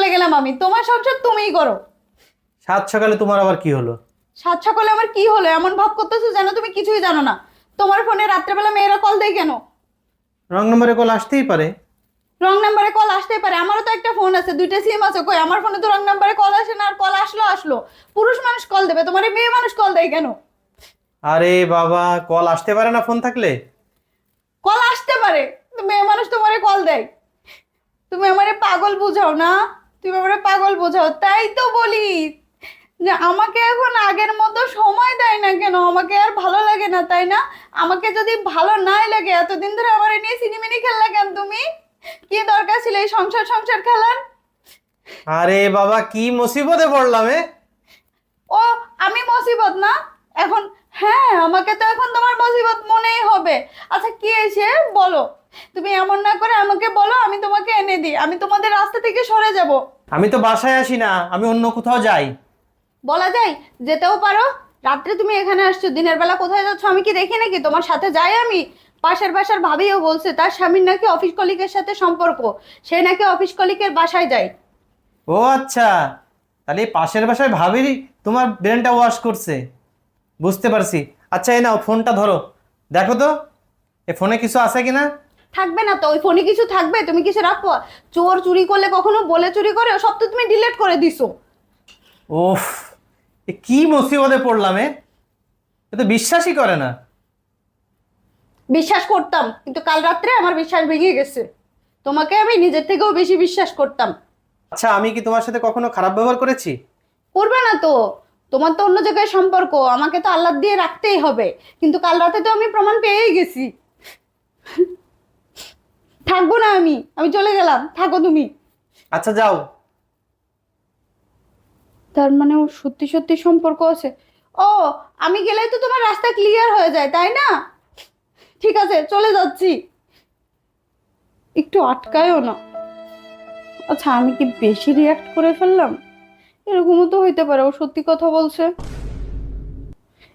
চলে গেলাম আমি, তোমার সংসার তুমিই করো। সাত সকালে তোমার আবার কি হলো? সাত সকালে আমার কি হলো এমন ভাব করতেছো যেন তুমি কিছুই জানো না। তোমার ফোনে রাত্রেবেলা মেয়েরা কল দেয় কেন? রং নম্বরে কল আসতেই পারে। রং নাম্বারে কল আসতেই পারে, আমারও তো একটা ফোন আছে, দুইটা সিম আছে, কই আমার ফোনে তো রং নাম্বারে কল আসে না। আর কল আসলো আসলো, পুরুষ মানুষ কল দেবে, তোমার এই মেয়ে মানুষ কল দেয় কেন? আরে বাবা, কল আসতে পারে না ফোন থাকলে? কল আসতে পারে, কিন্তু মেয়ে মানুষ তোমারে কল দেয়। তুমি আমারে পাগল বুঝাও না, তুমি আমারে পাগল বোঝাও, তাই তো বলি যে আমাকে এখন আগের মতো সময় দেয় না কেন, আমাকে আর ভালো লাগে না তাই না? আমাকে যদি ভালো নাই লাগে এতদিন ধরে আমার নিয়ে সিনেমিনি খেললা কেন তুমি? কি দরকার ছিল এই সংসার সংসার খেলার? আরে বাবা, কি মুসিবতে পড়লাম এ। ও, আমি মুসিবত না এখন? হ্যাঁ, আমাকে তো এখন তোমার মুসিবত মনেই হবে। আচ্ছা কি এসে বলো, তুমি এমন না করে আমাকে বলো, আমি তোমাকে এনে দিই, আমি তোমাদের রাস্তা থেকে সরে যাব। আমি তো বাসায় আসি না, আমি অন্য কোথাও যাই। বলা যায়, যেতেও পারো। রাত্রে তুমি এখানে আসছো, দিনের বেলা কোথায় যাচ্ছ আমি কি দেখি নাকি? তোমার সাথে যাই আমি। পাশের বাসার ভাবিও বলছে তার স্বামীর নাকি অফিস কলিগের সাথে সম্পর্ক, সে নাকি অফিস কলিগের বাসায় যায়। ও আচ্ছা, তাহলে এই পাশের বাসায় ভাবির তোমার ব্রেনটা ওয়াশ করছে, বুঝতে পারছি। আচ্ছা এই নাও ফোনটা ধরো, দেখো তো এ ফোনে কিছু আছে কিনা। থাকবে না তো? ওই ফোনে কিছু থাকবে? তুমি কিছু রাখো? চোর চুরি করলে কখনো বলে চুরি করে? সব তো তুমি ডিলিট করে দিছো। ওফ, এ কি মুসিবতে পড়লাম এ। এ তো বিশ্বাসই করে না। বিশ্বাস করতাম, কিন্তু কাল রাত্রে আমার বিশ্বাস ভেঙে গেছে। তোমাকে আমি নিজের থেকেও বেশি বিশ্বাস করতাম। আচ্ছা, আমি কি তোমার সাথে কখনো খারাপ ব্যবহার করেছি? করবে না তো? তোমার তো অন্য জায়গায় সম্পর্ক, আমাকে তো আল্লাহ দিয়ে রাখতেই হবে। কিন্তু কাল রাতে তো আমি প্রমাণ পেয়েই গেছি। থাকবো না আমি, আমি চলে গেলাম, থাকো তুমি। আচ্ছা যাও। তার মানে ওর সত্যি সত্যি সম্পর্ক আছে? ও, আমি গেলেই তো তোমার রাস্তা ক্লিয়ার হয়ে যায় তাই না? ঠিক আছে, চলে যাচ্ছি। একটু আটকায়ও না। আচ্ছা আমি কি বেশি রিয়াক্ট করে ফেললাম? এরকমও তো হইতে পারে ও সত্যি কথা বলছে।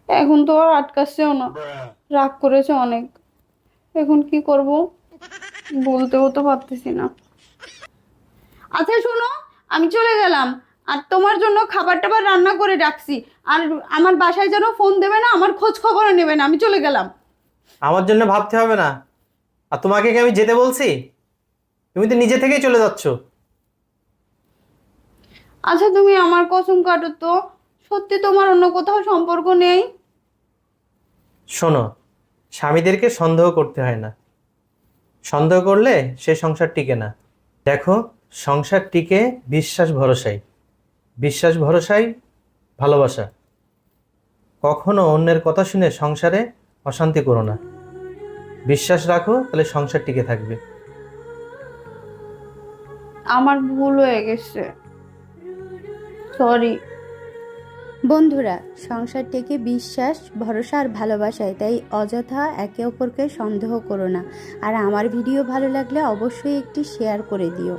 এখন তো আর আটকাচ্ছেও না, রাগ করেছে অনেক। এখন কি করব, বলতেও তো পারতেছি না। আচ্ছা শোনো, আমি চলে গেলাম। আর তোমার জন্য খাবার টাবার রান্না করে রাখছি। আর আমার বাসায় যেন ফোন দেবে না, আমার খোঁজ খবরও নেবে না, আমি চলে গেলাম। আমার জন্য ভাবতে হবে না। আর তোমাকে কি আমি যেতে বলছি? তুমি তো নিজে থেকেই চলে যাচ্ছ। আচ্ছা তুমি আমার কসম কাটো তো, সত্যি তোমার অন্য কোথাও সম্পর্ক নেই? শোনো, স্বামীদেরকে সন্দেহ করতে হয় না। সন্দেহ করলে সে সংসার টিকে না। দেখো, সংসার টিকে বিশ্বাস ভরসায়। বিশ্বাস ভরসায় ভালোবাসা। কখনো অন্যের কথা শুনে সংসারে অশান্তি করো না। বিশ্বাস রাখো, তাহলে সংসার টিকে থাকবে। আমার ভুল হয়ে গেছে, সরি। বন্ধুরা, সংসার থেকে বিশ্বাস ভরসা আর ভালোবাসায়, তাই অযথা একে অপরকে সন্দেহ করো না। আর আমার ভিডিও ভালো লাগলে অবশ্যই একটি শেয়ার করে দিও।